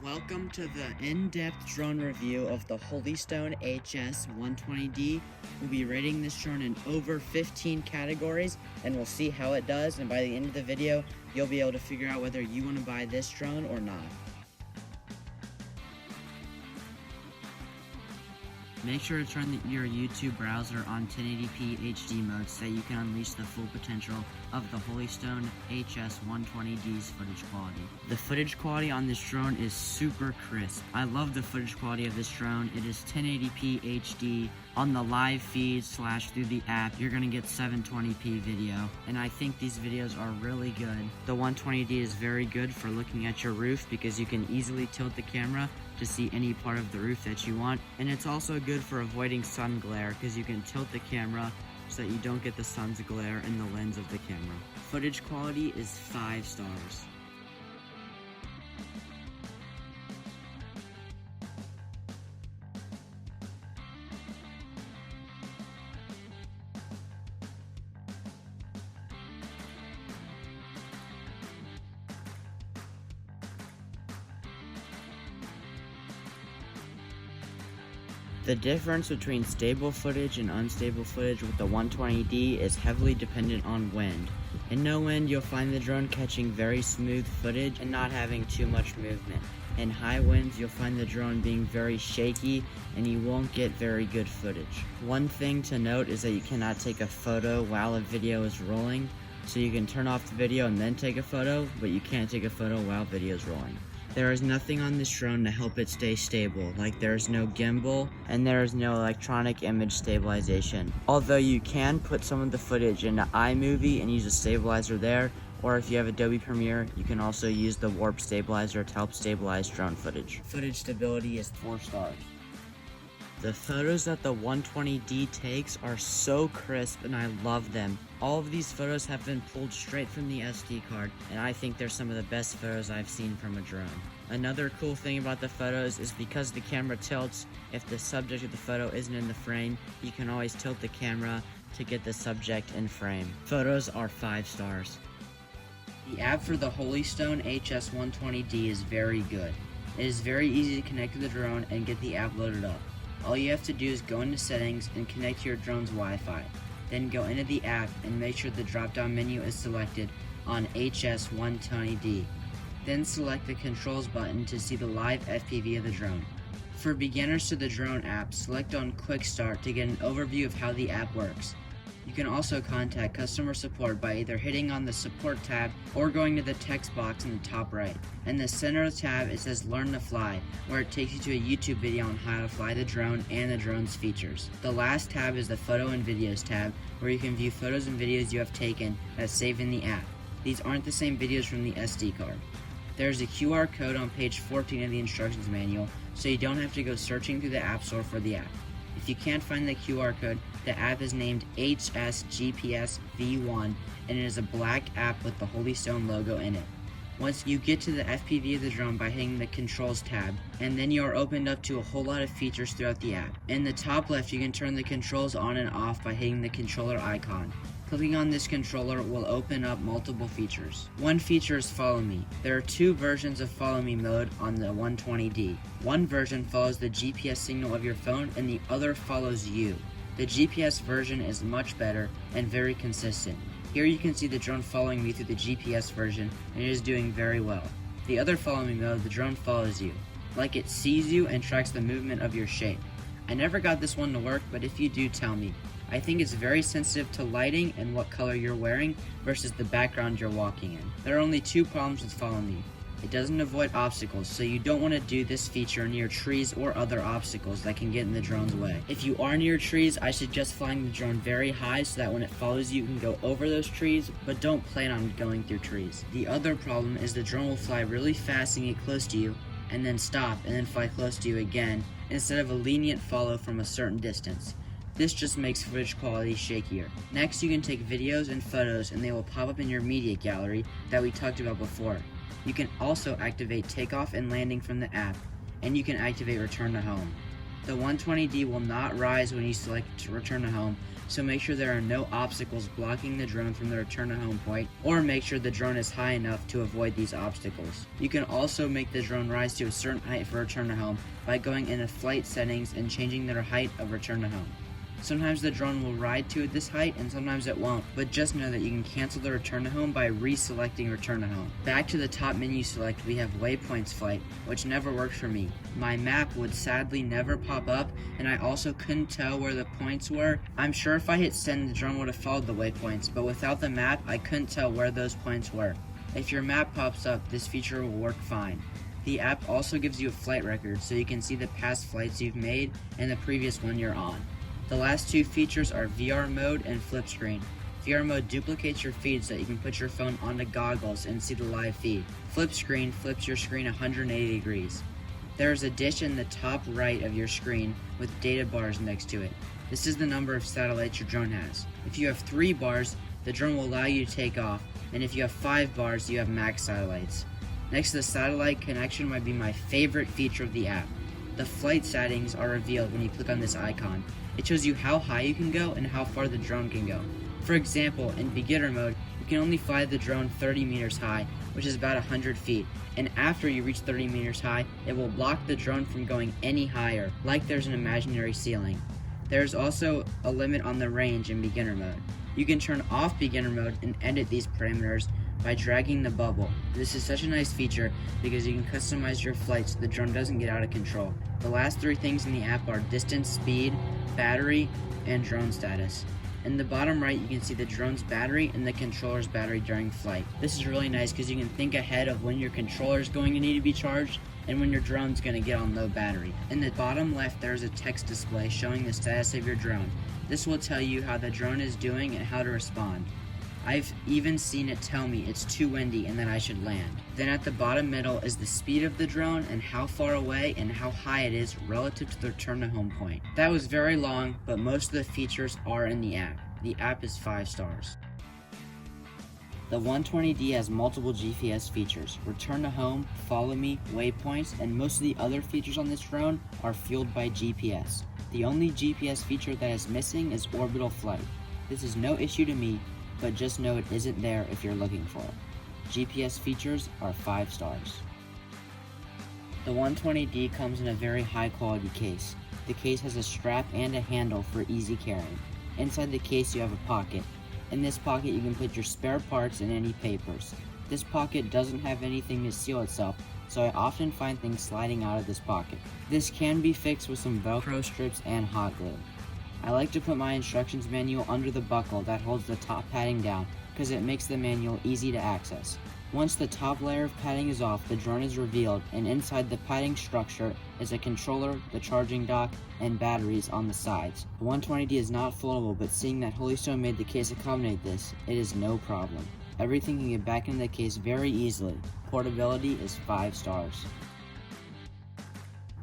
Welcome to the in-depth drone review of the Holystone HS120D. We'll be rating this drone in over 15 categories, and we'll see how it does, and by the end of the video, you'll be able to figure out whether you want to buy this drone or not. Make sure to turn your YouTube browser on 1080p HD mode so that you can unleash the full potential of the Holystone HS120D's footage quality. The footage quality on this drone is super crisp. I love the footage quality of this drone. It is 1080p HD. On the live feed / through the app, you're going to get 720p video, and I think these videos are really good. The 120D is very good for looking at your roof because you can easily tilt the camera to see any part of the roof that you want, and it's also good for avoiding sun glare because you can tilt the camera so that you don't get the sun's glare in the lens of the camera. Footage quality is 5 stars. The difference between stable footage and unstable footage with the 120D is heavily dependent on wind. In no wind, you'll find the drone catching very smooth footage and not having too much movement. In high winds, you'll find the drone being very shaky and you won't get very good footage. One thing to note is that you cannot take a photo while a video is rolling, so you can turn off the video and then take a photo, but you can't take a photo while video is rolling. There is nothing on this drone to help it stay stable, like there is no gimbal and there is no electronic image stabilization. Although you can put some of the footage into iMovie and use a stabilizer there, or if you have Adobe Premiere, you can also use the warp stabilizer to help stabilize drone footage. Footage stability is 4 stars. The photos that the 120D takes are so crisp and I love them. All of these photos have been pulled straight from the SD card, and I think they're some of the best photos I've seen from a drone. Another cool thing about the photos is because the camera tilts, if the subject of the photo isn't in the frame, you can always tilt the camera to get the subject in frame. Photos are 5 stars. The app for the Holystone HS120D is very good. It is very easy to connect to the drone and get the app loaded up. All you have to do is go into settings and connect to your drone's Wi-Fi. Then go into the app and make sure the drop-down menu is selected on HS120D. Then select the controls button to see the live FPV of the drone. For beginners to the drone app, select on Quick Start to get an overview of how the app works. You can also contact customer support by either hitting on the support tab or going to the text box in the top right. In the center of the tab it says Learn to Fly, where it takes you to a YouTube video on how to fly the drone and the drone's features. The last tab is the Photo and Videos tab, where you can view photos and videos you have taken that's saved in the app. These aren't the same videos from the SD card. There's a QR code on page 14 of the instructions manual, so you don't have to go searching through the App Store for the app. If you can't find the QR code, the app is named HS V1 and it is a black app with the Holystone logo in it. Once you get to the FPV of the drone by hitting the Controls tab, and then you are opened up to a whole lot of features throughout the app. In the top left, you can turn the controls on and off by hitting the controller icon. Clicking on this controller will open up multiple features. One feature is Follow Me. There are 2 versions of Follow Me mode on the 120D. One version follows the GPS signal of your phone and the other follows you. The GPS version is much better and very consistent. Here you can see the drone following me through the GPS version and it is doing very well. The other Follow Me mode, the drone follows you. Like it sees you and tracks the movement of your shape. I never got this one to work, but if you do, tell me. I think it's very sensitive to lighting and what color you're wearing versus the background you're walking in. There are only 2 problems with Follow Me. It doesn't avoid obstacles, so you don't want to do this feature near trees or other obstacles that can get in the drone's way. If you are near trees, I suggest flying the drone very high so that when it follows you, you can go over those trees, but don't plan on going through trees. The other problem is the drone will fly really fast and get close to you, and then stop and then fly close to you again, instead of a lenient follow from a certain distance. This just makes footage quality shakier. Next, you can take videos and photos and they will pop up in your media gallery that we talked about before. You can also activate takeoff and landing from the app, and you can activate return to home. The 120D will not rise when you select to return to home, so make sure there are no obstacles blocking the drone from the return to home point, or make sure the drone is high enough to avoid these obstacles. You can also make the drone rise to a certain height for return to home by going into flight settings and changing their height of return to home. Sometimes the drone will ride to this height and sometimes it won't, but just know that you can cancel the return to home by reselecting return to home. Back to the top menu select, we have waypoints flight, which never worked for me. My map would sadly never pop up, and I also couldn't tell where the points were. I'm sure if I hit send, the drone would have followed the waypoints, but without the map, I couldn't tell where those points were. If your map pops up, this feature will work fine. The app also gives you a flight record, so you can see the past flights you've made and the previous one you're on. The last two features are VR mode and flip screen. VR mode duplicates your feed so that you can put your phone onto goggles and see the live feed. Flip screen flips your screen 180 degrees. There is a dish in the top right of your screen with data bars next to it. This is the number of satellites your drone has. If you have 3 bars, the drone will allow you to take off, and if you have 5 bars, you have max satellites. Next to the satellite connection might be my favorite feature of the app. The flight settings are revealed when you click on this icon. It shows you how high you can go and how far the drone can go. For example, in beginner mode, you can only fly the drone 30 meters high, which is about 100 feet, and after you reach 30 meters high, it will block the drone from going any higher, like there's an imaginary ceiling. There's also a limit on the range in beginner mode. You can turn off beginner mode and edit these parameters by dragging the bubble. This is such a nice feature because you can customize your flight so the drone doesn't get out of control. The last 3 things in the app are distance, speed, battery, and drone status. In the bottom right, you can see the drone's battery and the controller's battery during flight. This is really nice because you can think ahead of when your controller is going to need to be charged and when your drone's going to get on low battery. In the bottom left, there's a text display showing the status of your drone. This will tell you how the drone is doing and how to respond. I've even seen it tell me it's too windy and that I should land. Then at the bottom middle is the speed of the drone and how far away and how high it is relative to the return to home point. That was very long, but most of the features are in the app. The app is 5 stars. The 120D has multiple GPS features. Return to home, follow me, waypoints, and most of the other features on this drone are fueled by GPS. The only GPS feature that is missing is orbital flight. This is no issue to me, but just know it isn't there if you're looking for it. GPS features are 5 stars. The 120D comes in a very high quality case. The case has a strap and a handle for easy carrying. Inside the case you have a pocket. In this pocket you can put your spare parts and any papers. This pocket doesn't have anything to seal itself, so I often find things sliding out of this pocket. This can be fixed with some Velcro strips and hot glue. I like to put my instructions manual under the buckle that holds the top padding down because it makes the manual easy to access. Once the top layer of padding is off, the drone is revealed, and inside the padding structure is a controller, the charging dock, and batteries on the sides. The 120D is not foldable, but seeing that Holystone made the case accommodate this, it is no problem. Everything can get back into the case very easily. Portability is 5 stars.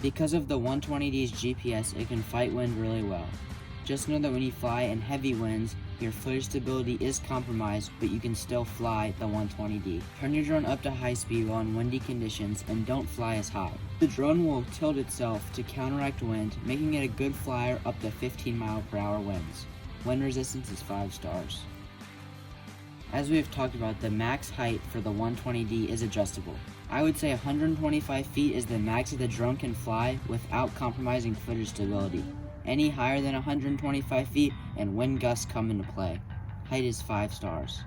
Because of the 120D's GPS, it can fight wind really well. Just know that when you fly in heavy winds, your footage stability is compromised, but you can still fly the 120D. Turn your drone up to high speed while in windy conditions and don't fly as high. The drone will tilt itself to counteract wind, making it a good flyer up to 15 mph winds. Wind resistance is 5 stars. As we have talked about, the max height for the 120D is adjustable. I would say 125 feet is the max that the drone can fly without compromising footage stability. Any higher than 125 feet and wind gusts come into play. Height is 5 stars.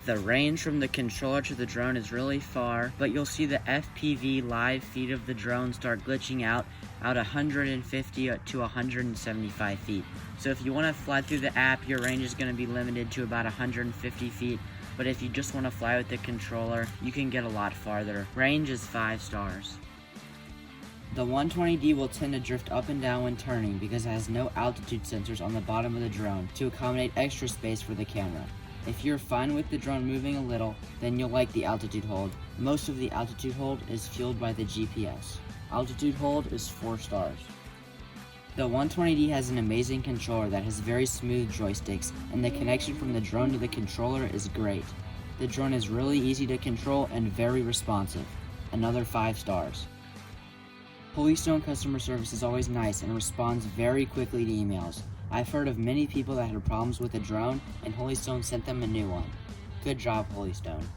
The range from the controller to the drone is really far, but you'll see the FPV live feed of the drone start glitching out 150 to 175 feet. So if you want to fly through the app, your range is going to be limited to about 150 feet, but if you just want to fly with the controller, you can get a lot farther. Range is 5 stars. The 120D will tend to drift up and down when turning because it has no altitude sensors on the bottom of the drone to accommodate extra space for the camera. If you're fine with the drone moving a little, then you'll like the altitude hold. Most of the altitude hold is fueled by the GPS. Altitude hold is 4 stars. The 120D has an amazing controller that has very smooth joysticks, and the connection from the drone to the controller is great. The drone is really easy to control and very responsive. Another 5 stars. Holy Stone customer service is always nice and responds very quickly to emails. I've heard of many people that had problems with a drone, and Holy Stone sent them a new one. Good job, Holy Stone.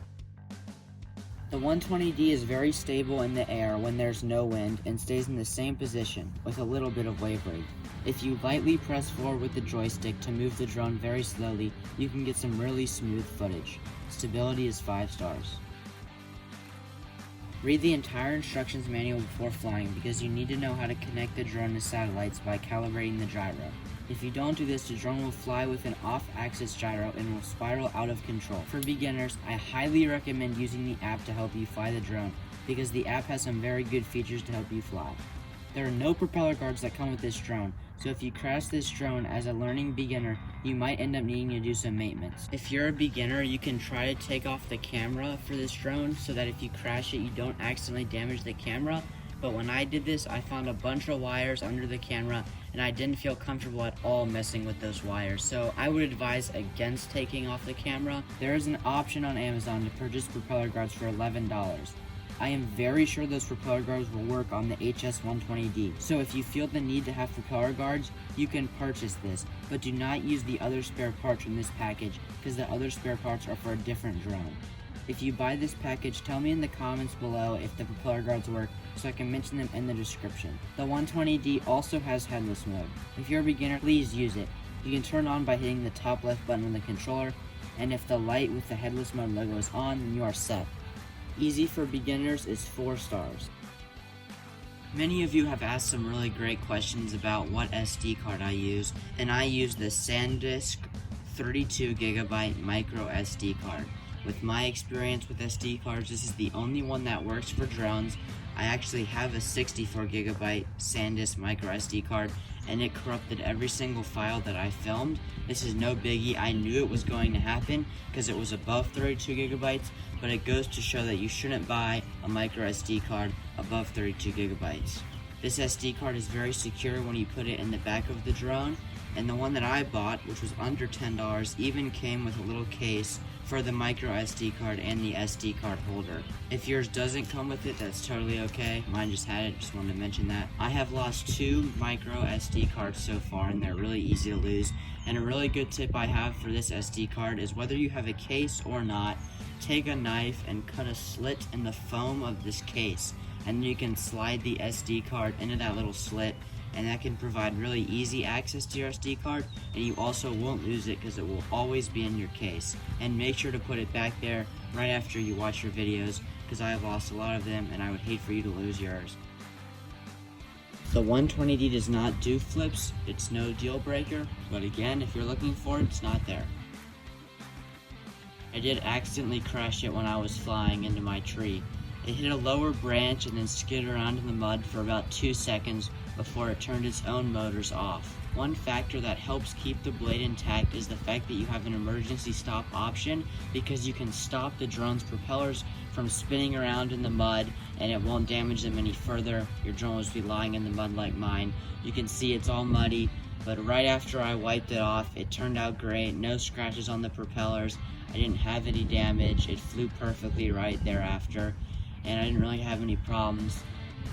The 120D is very stable in the air when there's no wind and stays in the same position with a little bit of wavering. If you lightly press forward with the joystick to move the drone very slowly, you can get some really smooth footage. Stability is 5 stars. Read the entire instructions manual before flying because you need to know how to connect the drone to satellites by calibrating the gyro. If you don't do this, the drone will fly with an off-axis gyro and will spiral out of control. For beginners, I highly recommend using the app to help you fly the drone because the app has some very good features to help you fly. There are no propeller guards that come with this drone, so if you crash this drone as a learning beginner, you might end up needing to do some maintenance. If you're a beginner, you can try to take off the camera for this drone so that if you crash it, you don't accidentally damage the camera. But when I did this, I found a bunch of wires under the camera and I didn't feel comfortable at all messing with those wires. So I would advise against taking off the camera. There is an option on Amazon to purchase propeller guards for $11. I am very sure those propeller guards will work on the HS120D. So if you feel the need to have propeller guards, you can purchase this, but do not use the other spare parts from this package because the other spare parts are for a different drone. If you buy this package, tell me in the comments below if the propeller guards work so I can mention them in the description. The 120D also has headless mode. If you're a beginner, please use it. You can turn on by hitting the top left button on the controller, and if the light with the headless mode logo is on, then you are set. Easy for beginners is 4 stars. Many of you have asked some really great questions about what SD card I use, and I use the SanDisk 32GB micro SD card. With my experience with SD cards, this is the only one that works for drones. I actually have a 64GB SanDisk micro SD card, and it corrupted every single file that I filmed. This is no biggie. I knew it was going to happen because it was above 32GB, but it goes to show that you shouldn't buy a micro SD card above 32GB. This SD card is very secure when you put it in the back of the drone, and the one that I bought, which was under $10, even came with a little case for the micro SD card and the SD card holder. If yours doesn't come with it, that's totally okay. Mine just had it, just wanted to mention that. I have lost 2 micro SD cards so far, and they're really easy to lose. And a really good tip I have for this SD card is whether you have a case or not, take a knife and cut a slit in the foam of this case, and then you can slide the SD card into that little slit, and that can provide really easy access to your SD card, and you also won't lose it because it will always be in your case. And make sure to put it back there right after you watch your videos because I have lost a lot of them and I would hate for you to lose yours. The 120D does not do flips, it's no deal breaker, but again, if you're looking for it, it's not there. I did accidentally crash it when I was flying into my tree. It hit a lower branch and then skidded around in the mud for about 2 seconds before it turned its own motors off. One factor that helps keep the blade intact is the fact that you have an emergency stop option because you can stop the drone's propellers from spinning around in the mud and it won't damage them any further. Your drone will be lying in the mud like mine. You can see it's all muddy, but right after I wiped it off, it turned out great. No scratches on the propellers. I didn't have any damage. It flew perfectly right thereafter, and I didn't really have any problems.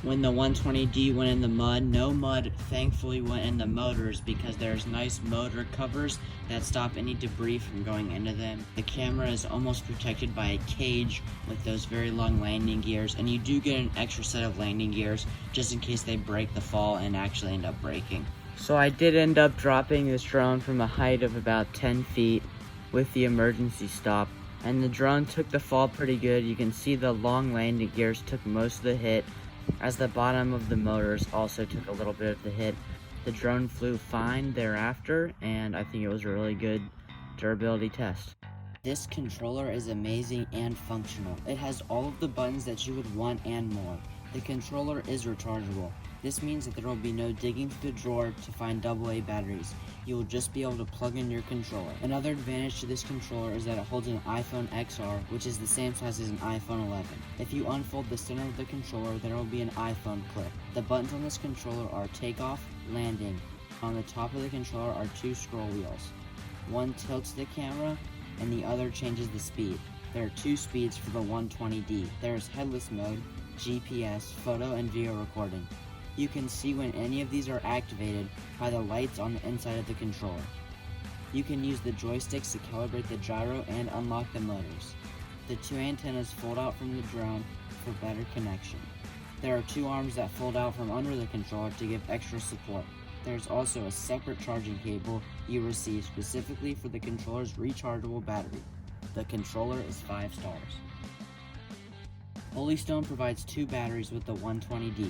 When the 120D went in the mud, no mud thankfully went in the motors because there's nice motor covers that stop any debris from going into them. The camera is almost protected by a cage with those very long landing gears, and you do get an extra set of landing gears just in case they break the fall and actually end up breaking. So I did end up dropping this drone from a height of about 10 feet with the emergency stop, and the drone took the fall pretty good. You can see the long landing gears took most of the hit, as the bottom of the motors also took a little bit of the hit. The drone flew fine thereafter, and I think it was a really good durability test. This controller is amazing and functional. It has all of the buttons that you would want and more. The controller is rechargeable. This means that there will be no digging through the drawer to find AA batteries. You will just be able to plug in your controller. Another advantage to this controller is that it holds an iPhone XR, which is the same size as an iPhone 11. If you unfold the center of the controller, there will be an iPhone clip. The buttons on this controller are takeoff, landing. On the top of the controller are 2 scroll wheels. One tilts the camera, and the other changes the speed. There are 2 speeds for the 120D. There is headless mode, GPS, photo and video recording. You can see when any of these are activated by the lights on the inside of the controller. You can use the joysticks to calibrate the gyro and unlock the motors. The two antennas fold out from the drone for better connection. There are two arms that fold out from under the controller to give extra support. There's also a separate charging cable you receive specifically for the controller's rechargeable battery. The controller is 5 stars. Holy Stone provides 2 batteries with the 120D.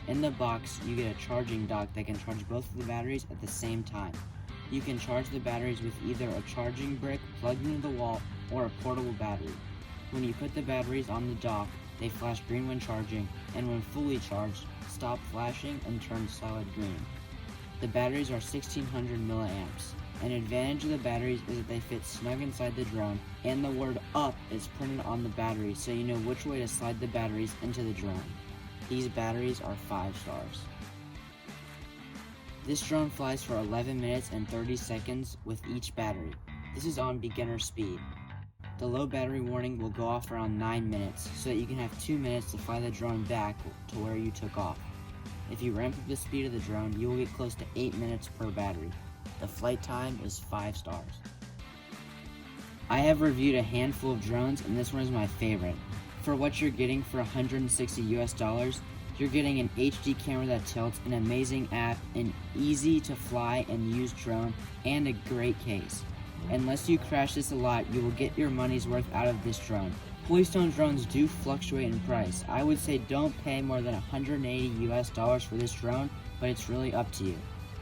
In the box, you get a charging dock that can charge both of the batteries at the same time. You can charge the batteries with either a charging brick plugged into the wall or a portable battery. When you put the batteries on the dock, they flash green when charging, and when fully charged, stop flashing and turn solid green. The batteries are 1600 milliamps. An advantage of the batteries is that they fit snug inside the drone, and the word UP is printed on the battery so you know which way to slide the batteries into the drone. These batteries are 5 stars. This drone flies for 11 minutes and 30 seconds with each battery. This is on beginner speed. The low battery warning will go off around 9 minutes so that you can have 2 minutes to fly the drone back to where you took off. If you ramp up the speed of the drone, you will get close to 8 minutes per battery. The flight time is 5 stars. I have reviewed a handful of drones and this one is my favorite. For what you're getting for $160 US, you're getting an HD camera that tilts, an amazing app, an easy to fly and use drone, and a great case. Unless you crash this a lot, you will get your money's worth out of this drone. Holy Stone drones do fluctuate in price. I would say don't pay more than $180 US for this drone, but it's really up to you.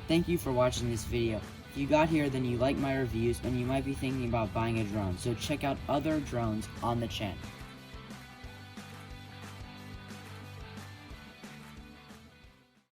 Thank you for watching this video. If you got here, then you like my reviews and you might be thinking about buying a drone, so check out other drones on the channel.